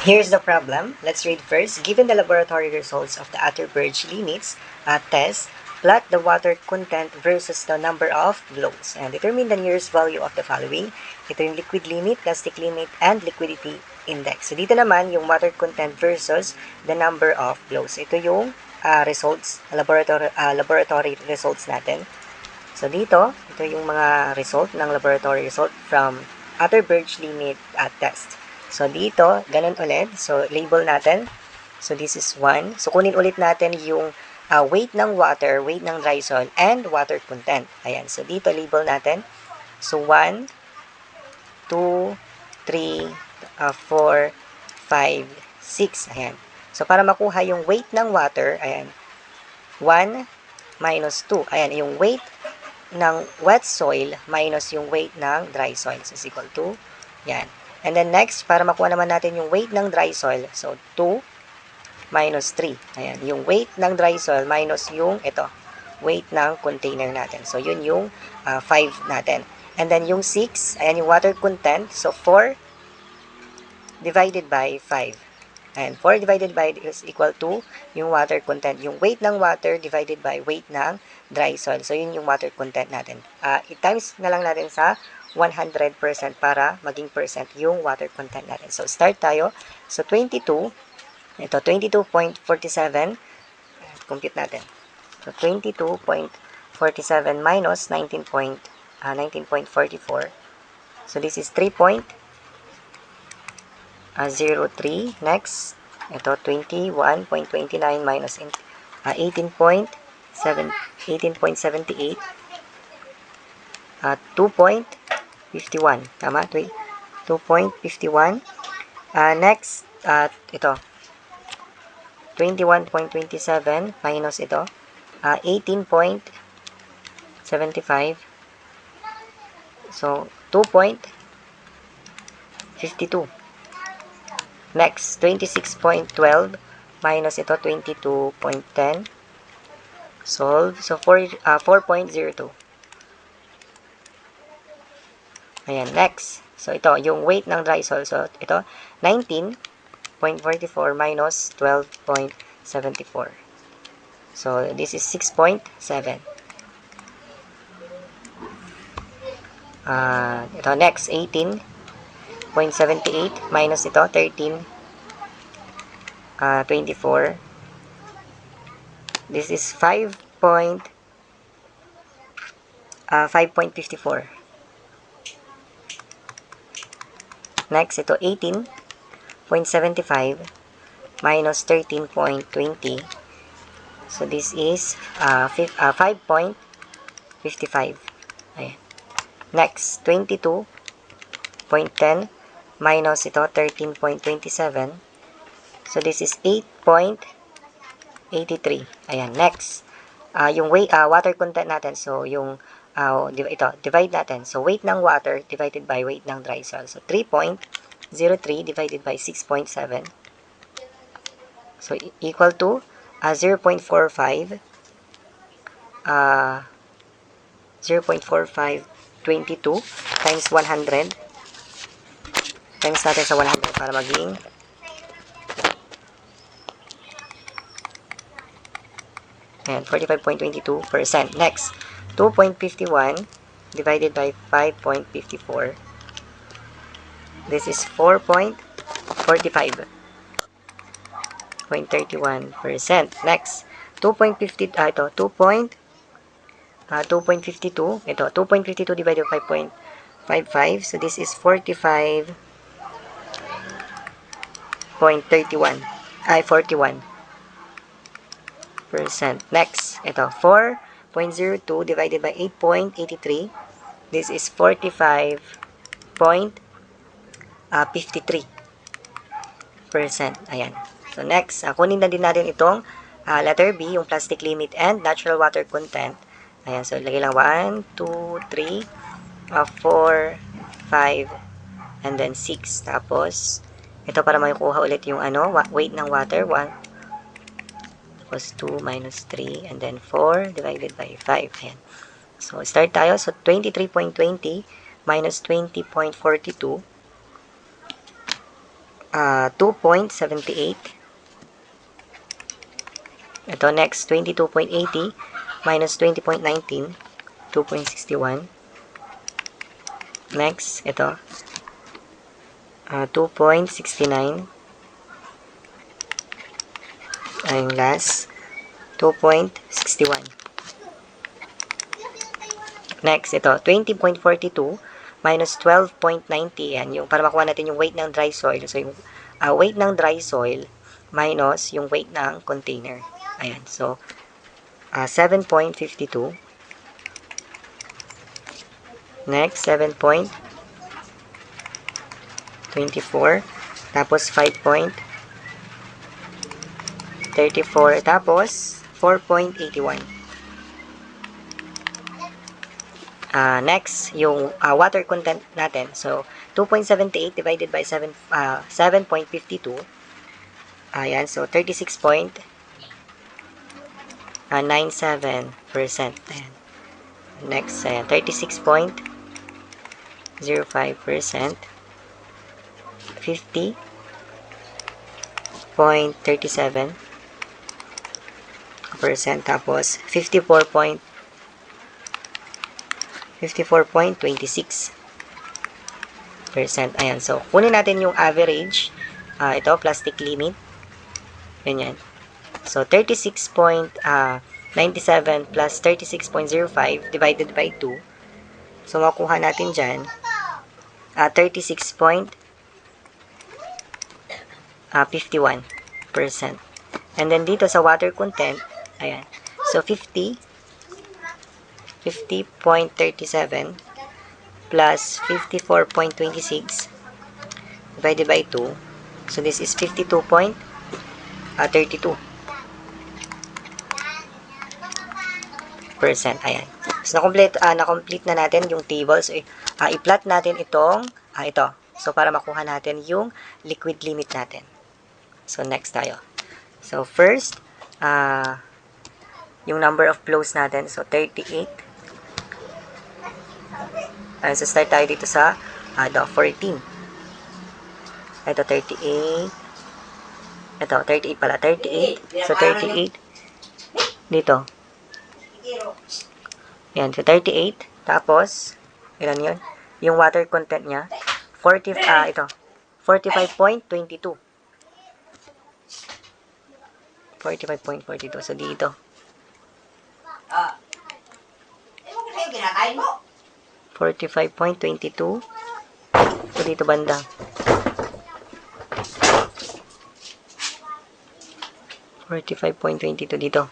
Here's the problem. Let's read first. Given the laboratory results of the Atterberg limits test, plot the water content versus the number of blows and determine the nearest value of the following. Ito yung liquid limit, plastic limit, and liquidity index. So dito naman yung water content versus the number of blows. Ito yung results, laboratory results natin. So dito, ito yung mga result ng laboratory result from Atterberg limit test. So dito, ganun ulit. So label natin. So this is 1. So kunin ulit natin yung weight ng water, weight ng dry soil, and water content. Ayan. So dito label natin. So 1, 2, 3, 4, 5, 6. Ayan. So para makuha yung weight ng water, ayan. 1 minus 2. Ayan, yung weight ng wet soil minus yung weight ng dry soil. So is equal to, yan. And then next, para makuha naman natin yung weight ng dry soil, so 2 minus 3. Ayan, yung weight ng dry soil minus yung ito, weight ng container natin. So yun yung 5 natin. And then yung 6, ayan yung water content, so 4 divided by 5. And 4 divided by is equal to yung water content. Yung weight ng water divided by weight ng dry soil. So, yun yung water content natin. I-times na lang natin sa 100% para maging percent yung water content natin. So, start tayo. So, 22. Ito, 22.47. Compute natin. So, 22.47 minus 19.44. So, this is 3.03. Next, ito 21.29 minus 18.78, 2.51. Tama? 2.51. Next, ito 21.27 minus ito 18.75. So 2.52. Next, 26.12 minus ito 22.10. Solve. So 4.02. Ayan, next. So ito, yung weight ng dry soil. So ito, 19.44 minus 12.74. So this is 6.7. Ito, next, 18.78 minus ito, 13.24. This is 5.54. Next, ito 18.75 minus 13.20. So, this is 5.55. Ayan. Next, 22.10 minus ito 13.27. So, this is 8.83. Ayan. Next, yung water content natin. So, yung ito, divide natin. So, weight ng water divided by weight ng dry soil. So, 3.03 divided by 6.7. So, equal to 0.45. 0.4522 times 100. Times natin sa 100 para maging ayan, 45.22%. Next, 2.51 divided by 5.54. This is 4.45. 0.31%. Next, 2.50, ito, 2.52. Ito, 2.52 divided by 5.55. So, this is 45.31. 41%. Next, ito, 4.02 divided by 8.83. This is 45.53%. Ayan. So, next, kunin na din natin itong letter B, yung plastic limit and natural water content. Ayan. So, lagay lang 1, 2, 3, 4, 5, and then 6. Tapos, ito para makuha ulit yung weight ng water. 1, tapos 2 minus 3, and then 4 divided by 5. Ayan. So, start tayo. So, 23.20 minus 20.42. 2.78. Ito, next, 22.80 minus 20.19, 2.61. Next, ito, 2.69. Ang last, 2.61. Next, ito, 20.42 minus 12.90. Yan, yung, para makuha natin yung weight ng dry soil. So, yung weight ng dry soil minus yung weight ng container. Ayan, so, 7.52. Next, 7.24. Tapos, 5.34. Tapos, 4.81. Next, yung water content natin. So, 2.78 divided by 7.52. Ayan, so 36.97%. Ayan. Next, 36.05%. 50.37%. Tapos, 54.26%. Ayan. So, kunin natin yung average. Ito, plastic limit. Ganyan. So, 36.97 plus 36.05 divided by 2. So, makuha natin dyan 36.51%. And then, dito sa water content, ayan. So, 50.37 plus 54.26 divided by 2. So, this is 52.32%. Ayan. So, na-complete na natin yung table. So, i-plot natin itong, ito. So, para makuha natin yung liquid limit natin. So, next tayo. So, first, yung number of flows natin. So, 38. So, start tayo dito sa 14. Ito, 38. Ito, 38 pala. 38. So, 38. Dito. Yan. So, 38. Tapos, ilan yun? Yung water content niya. 45.22. 45.42. So, dito. 45.22. So, dito banda. 45.22 dito.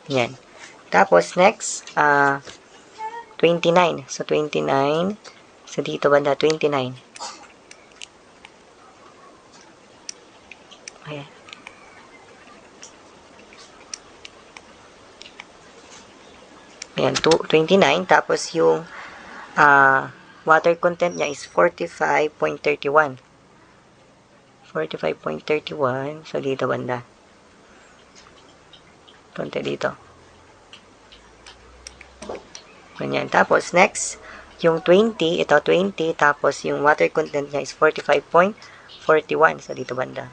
Yan. Tapos, next, 29. So, 29. So, dito banda, 29. Ayan. Ayan, 29. Tapos, yung water content niya is 45.31. 45.31. So, dito banda. Konti dito. Ganyan. Tapos, next, yung 20. Ito, 20. Tapos, yung water content niya is 45.41. So, dito banda.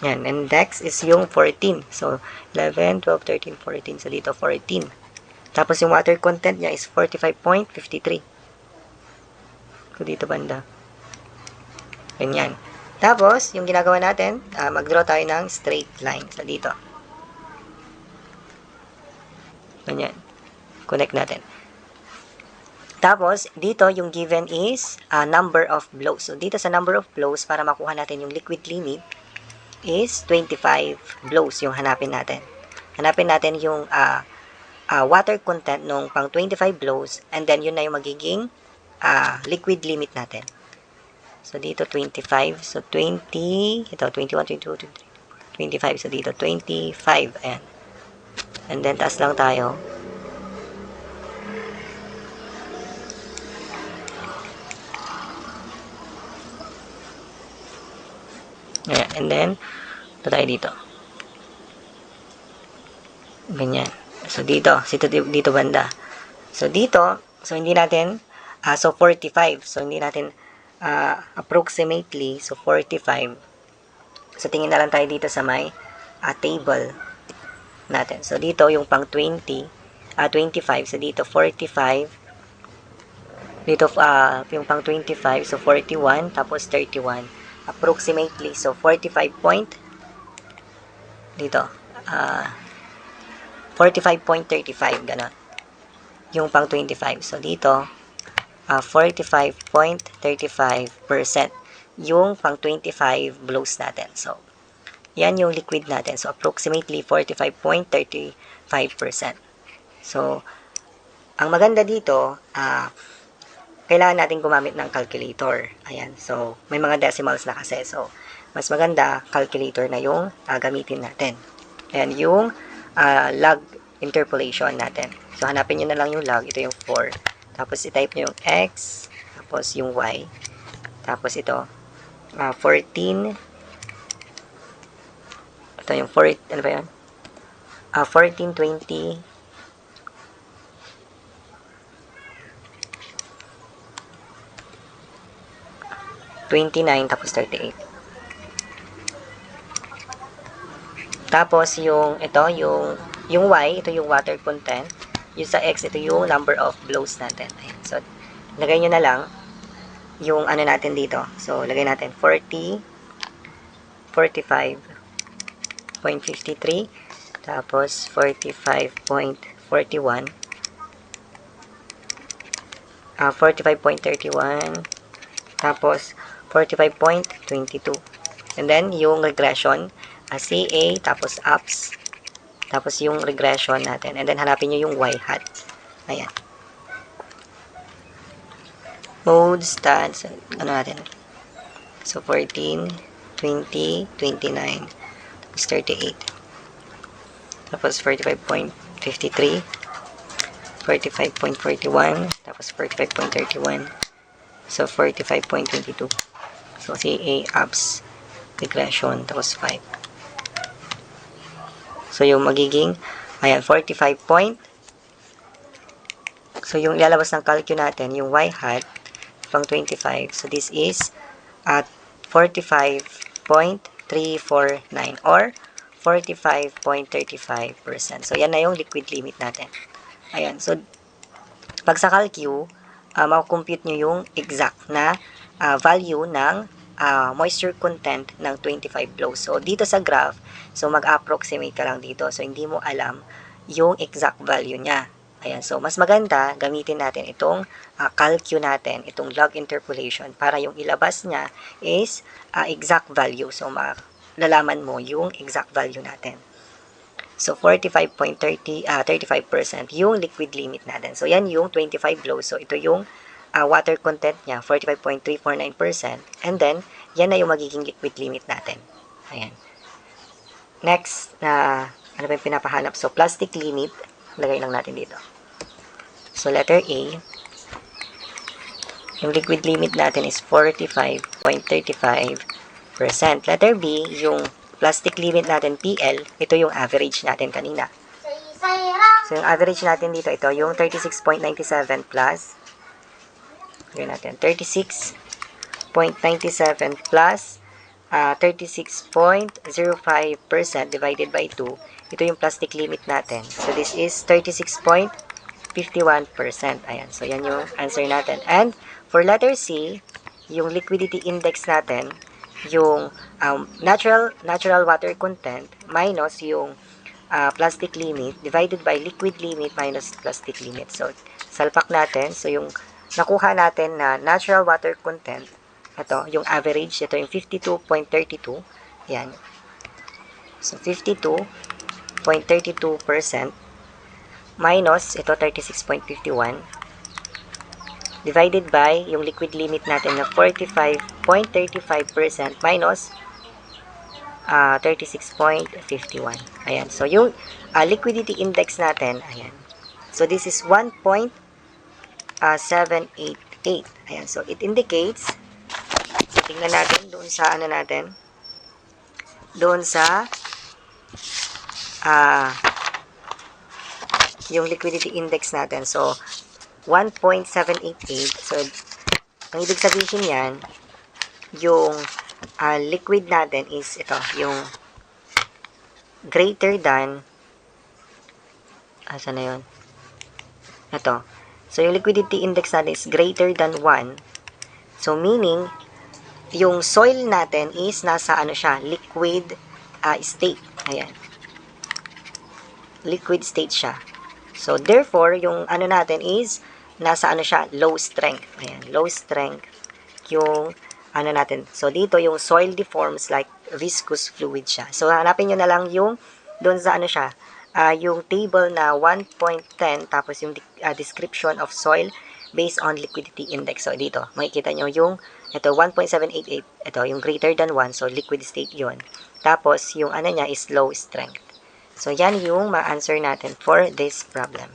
Yan. And next is yung 14. So, 11, 12, 13, 14. So, dito 14. Tapos, yung water content niya is 45.53. So, dito banda. Ganyan. Tapos, yung ginagawa natin, mag-draw tayo ng straight line. So, dito. Ganyan. Connect natin. Tapos, dito, yung given is number of blows. So, dito sa number of blows, para makuha natin yung liquid limit, is 25 blows yung hanapin natin. Hanapin natin yung water content nung pang 25 blows, and then yun na yung magiging liquid limit natin. So, dito 25. So, 20. Ito, 21, 22, 23, 25. So, dito 25. Ayan. And then, taas lang tayo. Ayan. And then, ito tayo dito. Ganyan. So, dito banda. So, dito, so hindi natin, so 45. So, hindi natin approximately, so 45. So, tingin na lang tayo dito sa may table natin. So, dito yung pang 25. So, dito 45. Dito, yung pang 25. So, 41. Tapos 31. Approximately. So, 45 point. Dito. 45.35. Ganon. Yung pang 25. So, dito, 45.35% yung pang 25 blows natin. So, yan yung liquid natin. So, approximately 45.35%. So, ang maganda dito, kailangan natin gumamit ng calculator. Ayan. So, may mga decimals na kasi. So, mas maganda, calculator na yung gamitin natin. Ayan, yung log interpolation natin. So, hanapin nyo na lang yung log. Ito yung 4. Tapos, i-type nyo yung x. Tapos, yung y. Tapos, ito, 14. Ito yung 4. Ano ba yan? 14, 20, 29, tapos 38. Tapos, yung y, ito yung water content. Yung sa x, ito yung number of blows natin. Ayan. So, lagay nyo na lang yung ano natin dito. So, lagay natin 40, 45.53, tapos 45.41, 45.31, tapos 45.22. And then, yung regression, CA, tapos ups, tapos yung regression natin. And then, hanapin nyo yung y hat. Ayan. Modes, stats, ano natin. So, 14, 20, 29, tapos 38. Tapos, 45.53, 45.41, tapos 45.31. So, 45.22. So, CA, ups, regression, tapos 5. So, yung magiging, ayan, 45 point. So, yung ilalabas ng calcu natin, yung y hat, pang 25. So, this is at 45.349 or 45.35%. So, yan na yung liquid limit natin. Ayan. So, pag sa calcu, makukompute nyo yung exact na value ng moisture content ng 25 blows. So, dito sa graph, so mag-approximate ka lang dito. So, hindi mo alam yung exact value niya. Ayan. So, mas maganda, gamitin natin itong calcu natin, itong log interpolation, para yung ilabas niya is exact value. So, malalaman mo yung exact value natin. So, 35% yung liquid limit natin. So, yan yung 25 blows. So, ito yung water content niya, 45.349%. And then, yan na yung magiging liquid limit natin. Ayan. Next, ano ba yung pinapahanap? So, plastic limit. Lagay lang natin dito. So, letter A. Yung liquid limit natin is 45.35%. Letter B, yung plastic limit natin, PL, ito yung average natin kanina. So, yung average natin dito, ito yung 36.97 plus, gawin natin, 36.97 plus 36.05% divided by 2. Ito yung plastic limit natin. So, this is 36.51%. Ayan. So, yan yung answer natin. And, for letter C, yung liquidity index natin, yung natural water content minus yung plastic limit divided by liquid limit minus plastic limit. So, salpak natin. So, yung nakuha natin na natural water content, ito, yung average, ito yung 52.32. Yan. So, 52.32% minus, ito 36.51 divided by yung liquid limit natin na 45.35% minus 36.51. Ayan. So, yung liquidity index natin, ayan. So, this is 1.788. Ayan. So, it indicates, so, tingnan natin doon sa ano natin, doon sa yung liquidity index natin. So, 1.788. So, ang ibig sabihin yan, yung liquid natin is ito, yung greater than, asa na yun? Ito. So, yung liquidity index natin is greater than 1. So, meaning, yung soil natin is nasa ano siya, liquid state. Ayan. Liquid state siya. So, therefore, yung ano natin is nasa ano siya, low strength. Ayan, low strength yung ano natin. So, dito yung soil deforms like viscous fluid siya. So, hanapin nyo na lang yung doon sa ano siya, yung table na 1.10 tapos yung description of soil based on liquidity index. So, dito, makikita nyo yung ito, 1.788. Ito, yung greater than 1. So, liquid state yon. Tapos, yung ano niya is low strength. So, yan yung ma-answer natin for this problem.